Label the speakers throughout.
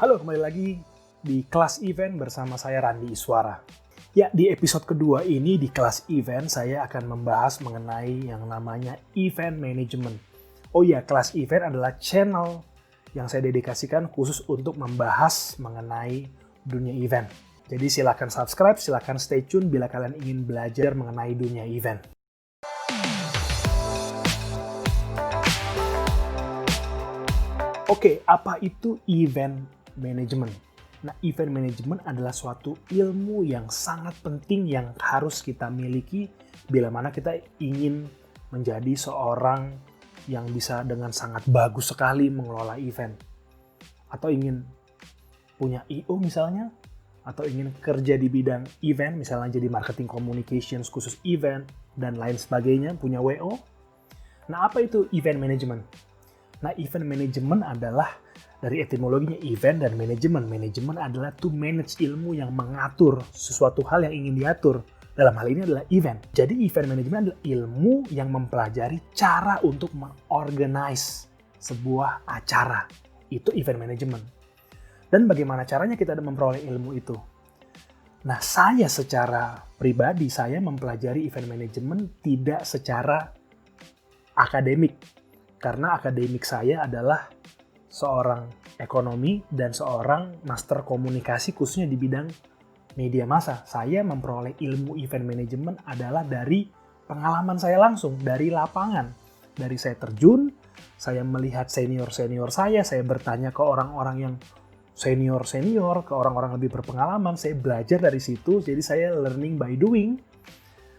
Speaker 1: Halo, kembali lagi di kelas event bersama saya Randi Iswara. Ya, di episode kedua ini di kelas event saya akan membahas mengenai yang namanya event management. Oh iya, kelas event adalah channel yang saya dedikasikan khusus untuk membahas mengenai dunia event. Jadi silakan subscribe, silakan stay tune bila kalian ingin belajar mengenai dunia event. Oke, apa itu event management? Nah, event management adalah suatu ilmu yang sangat penting yang harus kita miliki bila mana kita ingin menjadi seorang yang bisa dengan sangat bagus sekali mengelola event. Atau ingin punya I.O. misalnya, atau ingin kerja di bidang event, misalnya jadi marketing communications khusus event, dan lain sebagainya, punya W.O. Nah, apa itu event management? Nah, event management adalah dari etimologinya event dan manajemen. Manajemen adalah to manage, ilmu yang mengatur sesuatu hal yang ingin diatur. Dalam hal ini adalah event. Jadi event management adalah ilmu yang mempelajari cara untuk mengorganize sebuah acara. Itu event management. Dan bagaimana caranya kita memperoleh ilmu itu? Nah, saya secara pribadi, saya mempelajari event management tidak secara akademik. Karena akademik saya adalah seorang ekonomi dan seorang master komunikasi khususnya di bidang media massa. Saya memperoleh ilmu event management adalah dari pengalaman saya langsung, dari lapangan. Dari saya terjun, saya melihat senior-senior saya bertanya ke orang-orang yang senior-senior, ke orang-orang lebih berpengalaman, saya belajar dari situ, jadi saya learning by doing.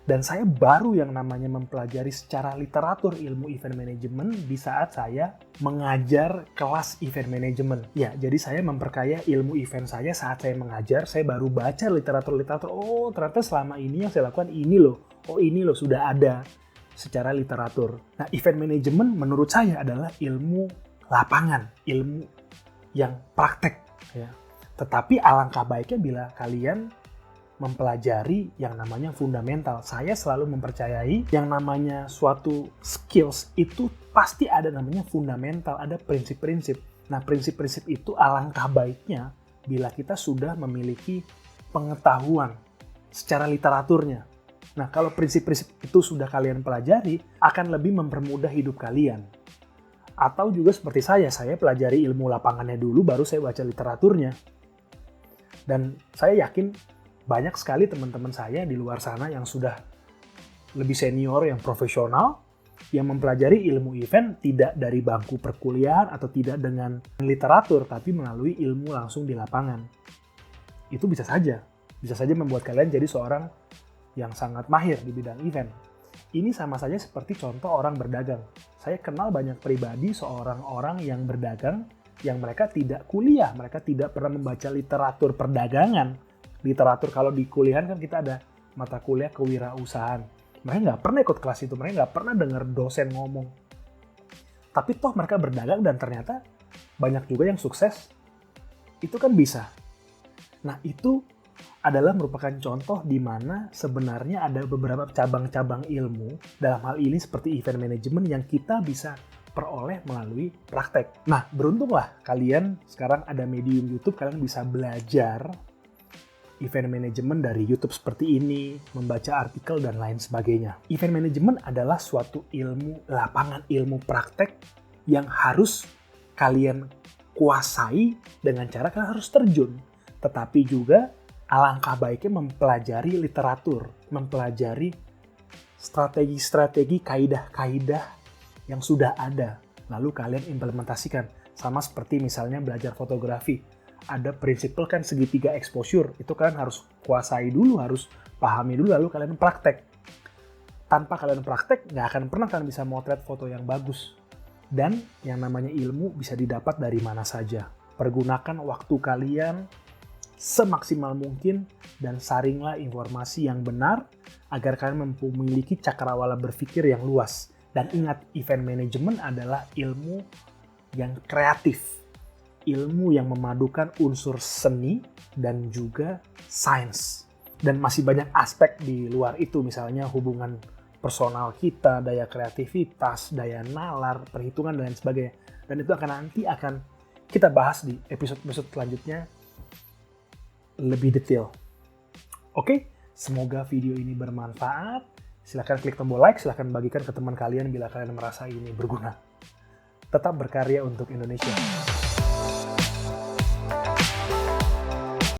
Speaker 1: Dan saya baru yang namanya mempelajari secara literatur ilmu event management di saat saya mengajar kelas event management. Ya, jadi saya memperkaya ilmu event saya saat saya mengajar, saya baru baca literatur-literatur. Oh, ternyata selama ini yang saya lakukan ini loh. Oh, ini loh sudah ada secara literatur. Nah, event management menurut saya adalah ilmu lapangan, ilmu yang praktek. Ya. Tetapi alangkah baiknya bila kalian mempelajari yang namanya fundamental. Saya selalu mempercayai yang namanya suatu skills itu pasti ada namanya fundamental, ada prinsip-prinsip. Nah, prinsip-prinsip itu alangkah baiknya bila kita sudah memiliki pengetahuan secara literaturnya. Nah, kalau prinsip-prinsip itu sudah kalian pelajari, akan lebih mempermudah hidup kalian. Atau juga seperti saya pelajari ilmu lapangannya dulu, baru saya baca literaturnya. Dan saya yakin banyak sekali teman-teman saya di luar sana yang sudah lebih senior, yang profesional, yang mempelajari ilmu event tidak dari bangku perkuliahan atau tidak dengan literatur, tapi melalui ilmu langsung di lapangan. Itu bisa saja membuat kalian jadi seorang yang sangat mahir di bidang event. Ini sama saja seperti contoh orang berdagang. Saya kenal banyak pribadi seorang orang yang berdagang, yang mereka tidak kuliah, mereka tidak pernah membaca literatur perdagangan. Literatur kalau di kuliahan kan kita ada mata kuliah kewirausahaan. Mereka nggak pernah ikut kelas itu, mereka nggak pernah dengar dosen ngomong. Tapi toh mereka berdagang dan ternyata banyak juga yang sukses. Itu kan bisa. Nah, itu adalah merupakan contoh di mana sebenarnya ada beberapa cabang-cabang ilmu, dalam hal ini seperti event management yang kita bisa peroleh melalui praktek. Nah, beruntunglah kalian sekarang ada medium YouTube, kalian bisa belajar event management dari YouTube seperti ini, membaca artikel dan lain sebagainya. Event management adalah suatu ilmu lapangan, ilmu praktek yang harus kalian kuasai dengan cara kalian harus terjun. Tetapi juga alangkah baiknya mempelajari literatur, mempelajari strategi-strategi, kaidah-kaidah yang sudah ada. Lalu kalian implementasikan. Sama seperti misalnya belajar fotografi. Ada prinsip kan segitiga exposure, itu kalian harus kuasai dulu, harus pahami dulu, lalu kalian praktek. Tanpa kalian praktek, nggak akan pernah kalian bisa motret foto yang bagus. Dan yang namanya ilmu bisa didapat dari mana saja. Pergunakan waktu kalian semaksimal mungkin dan saringlah informasi yang benar agar kalian memiliki cakrawala berpikir yang luas. Dan ingat, event management adalah ilmu yang kreatif. Ilmu yang memadukan unsur seni dan juga sains. Dan masih banyak aspek di luar itu, misalnya hubungan personal kita, daya kreativitas, daya nalar, perhitungan, dan lain sebagainya. Dan itu nanti akan kita bahas di episode-episode selanjutnya lebih detail. Oke, semoga video ini bermanfaat. Silahkan klik tombol like, silahkan bagikan ke teman kalian bila kalian merasa ini berguna. Tetap berkarya untuk Indonesia.